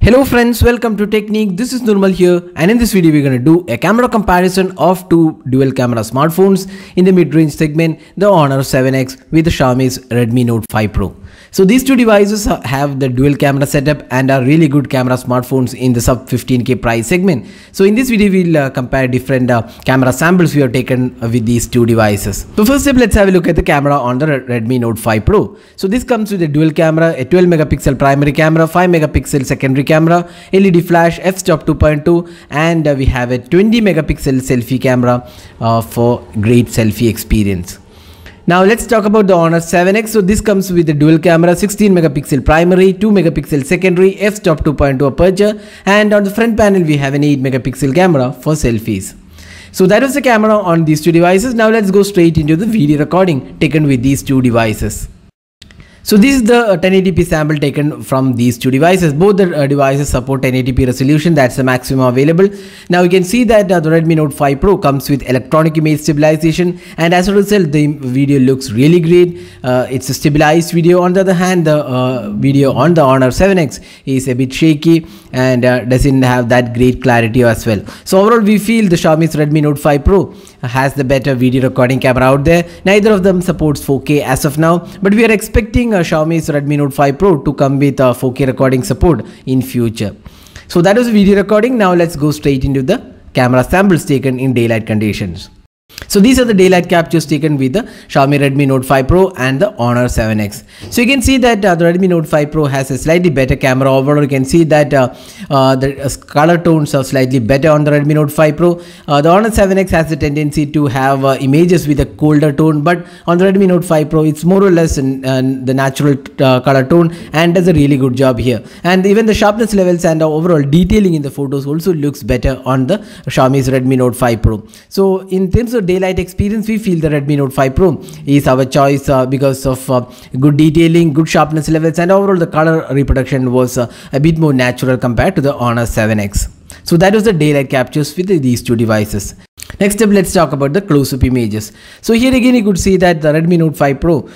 Hello friends, welcome to Technique. This is Nurmal here, and in this video we're going to do a camera comparison of two dual camera smartphones in the mid-range segment, the Honor 7X with the Xiaomi's Redmi Note 5 Pro. So these two devices have the dual camera setup and are really good camera smartphones in the sub 15k price segment. So in this video we'll compare different camera samples we have taken with these two devices. So first up, let's have a look at the camera on the Redmi Note 5 Pro. So this comes with a dual camera, a 12 megapixel primary camera, 5 megapixel secondary camera, LED flash, f-stop 2.2, and we have a 20 megapixel selfie camera for great selfie experience. Now let's talk about the Honor 7X. So this comes with a dual camera, 16 megapixel primary, 2 megapixel secondary, f-stop 2.2 aperture, and on the front panel we have an 8 megapixel camera for selfies. So that was the camera on these two devices. Now let's go straight into the video recording taken with these two devices. So this is the 1080p sample taken from these two devices. Both the devices support 1080p resolution, that's the maximum available. Now you can see that the Redmi Note 5 Pro comes with electronic image stabilization, and as a result the video looks really great. It's a stabilized video. On the other hand, the video on the Honor 7X is a bit shaky and doesn't have that great clarity as well. So overall we feel the Xiaomi's Redmi Note 5 Pro has the better video recording camera out there. Neither of them supports 4K as of now, but we are expecting Xiaomi's Redmi Note 5 Pro to come with 4K recording support in future. So that was video recording. Now let's go straight into the camera samples taken in daylight conditions. So these are the daylight captures taken with the Xiaomi Redmi Note 5 Pro and the Honor 7X. So you can see that the Redmi Note 5 Pro has a slightly better camera. Overall you can see that the color tones are slightly better on the Redmi Note 5 Pro. The Honor 7X has a tendency to have images with a colder tone, but on the Redmi Note 5 Pro it's more or less the natural color tone and does a really good job here. And even the sharpness levels and the overall detailing in the photos also looks better on the Xiaomi's Redmi Note 5 Pro. So in terms of daylight experience, we feel the Redmi Note 5 Pro is our choice because of good detailing, good sharpness levels, and overall the color reproduction was a bit more natural compared to the Honor 7X. So that was the daylight captures with these two devices. Next up, let's talk about the close-up images. So here again you could see that the Redmi Note 5 Pro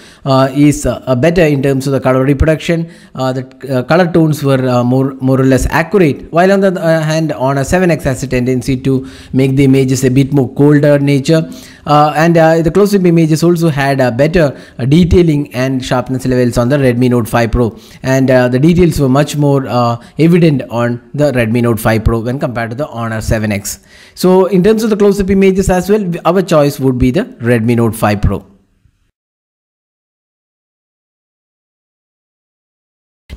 is better in terms of the color reproduction. The color tones were more or less accurate, while on the other hand Honor 7X has a tendency to make the images a bit more colder nature. The close-up images also had better detailing and sharpness levels on the Redmi Note 5 Pro, and the details were much more evident on the Redmi Note 5 Pro when compared to the Honor 7X. So in terms of the close-up images as well, our choice would be the Redmi Note 5 Pro.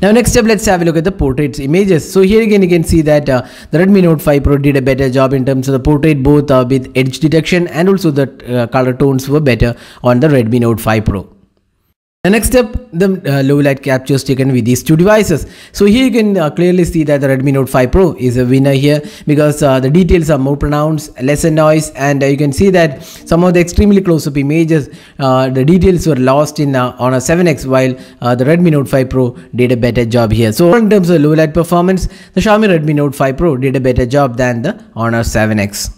Now next up, let's have a look at the portraits images. So here again you can see that the Redmi Note 5 Pro did a better job in terms of the portrait, both with edge detection, and also the color tones were better on the Redmi Note 5 Pro. Next up, the low light captures taken with these two devices. So here you can clearly see that the Redmi Note 5 Pro is a winner here because the details are more pronounced, lesser noise, and you can see that some of the extremely close-up images, the details were lost in Honor 7X, while the Redmi Note 5 Pro did a better job here. So in terms of low light performance, the Xiaomi Redmi Note 5 Pro did a better job than the Honor 7X.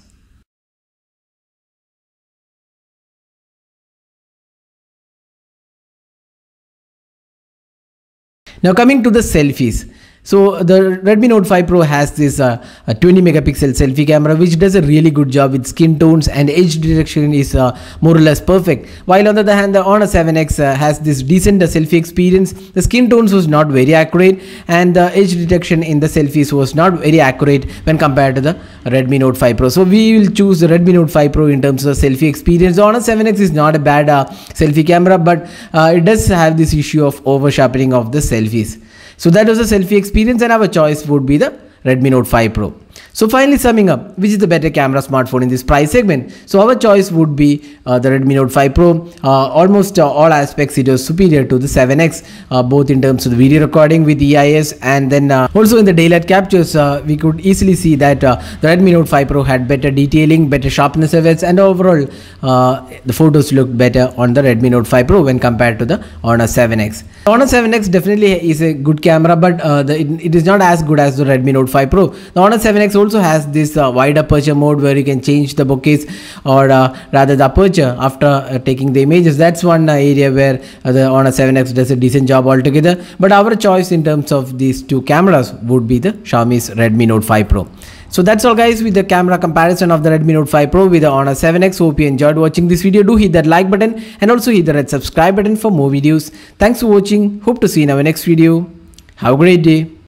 Now coming to the selfies. So the Redmi Note 5 Pro has this a 20 megapixel selfie camera, which does a really good job with skin tones, and edge detection is more or less perfect. While on the other hand, the Honor 7X has this decent selfie experience. The skin tones was not very accurate, and the edge detection in the selfies was not very accurate when compared to the Redmi Note 5 Pro. So we will choose the Redmi Note 5 Pro in terms of selfie experience. The Honor 7X is not a bad selfie camera, but it does have this issue of over sharpening of the selfies. So that was a selfie experience, and our choice would be the Redmi Note 5 Pro. So finally summing up, which is the better camera smartphone in this price segment? So our choice would be the Redmi Note 5 Pro. Almost all aspects it was superior to the 7X, both in terms of the video recording with EIS, and then also in the daylight captures we could easily see that the Redmi Note 5 Pro had better detailing, better sharpness levels, and overall the photos looked better on the Redmi Note 5 Pro when compared to the Honor 7X. The Honor 7X definitely is a good camera, but it is not as good as the Redmi Note 5 Pro. The Honor 7X 7X also has this wide aperture mode where you can change the bokehs, or rather the aperture after taking the images. That's one area where the Honor 7X does a decent job altogether. But our choice in terms of these two cameras would be the Xiaomi's Redmi Note 5 Pro. So that's all guys with the camera comparison of the Redmi Note 5 Pro with the Honor 7X. Hope you enjoyed watching this video. Do hit that like button and also hit the red subscribe button for more videos. Thanks for watching. Hope to see you in our next video. Have a great day.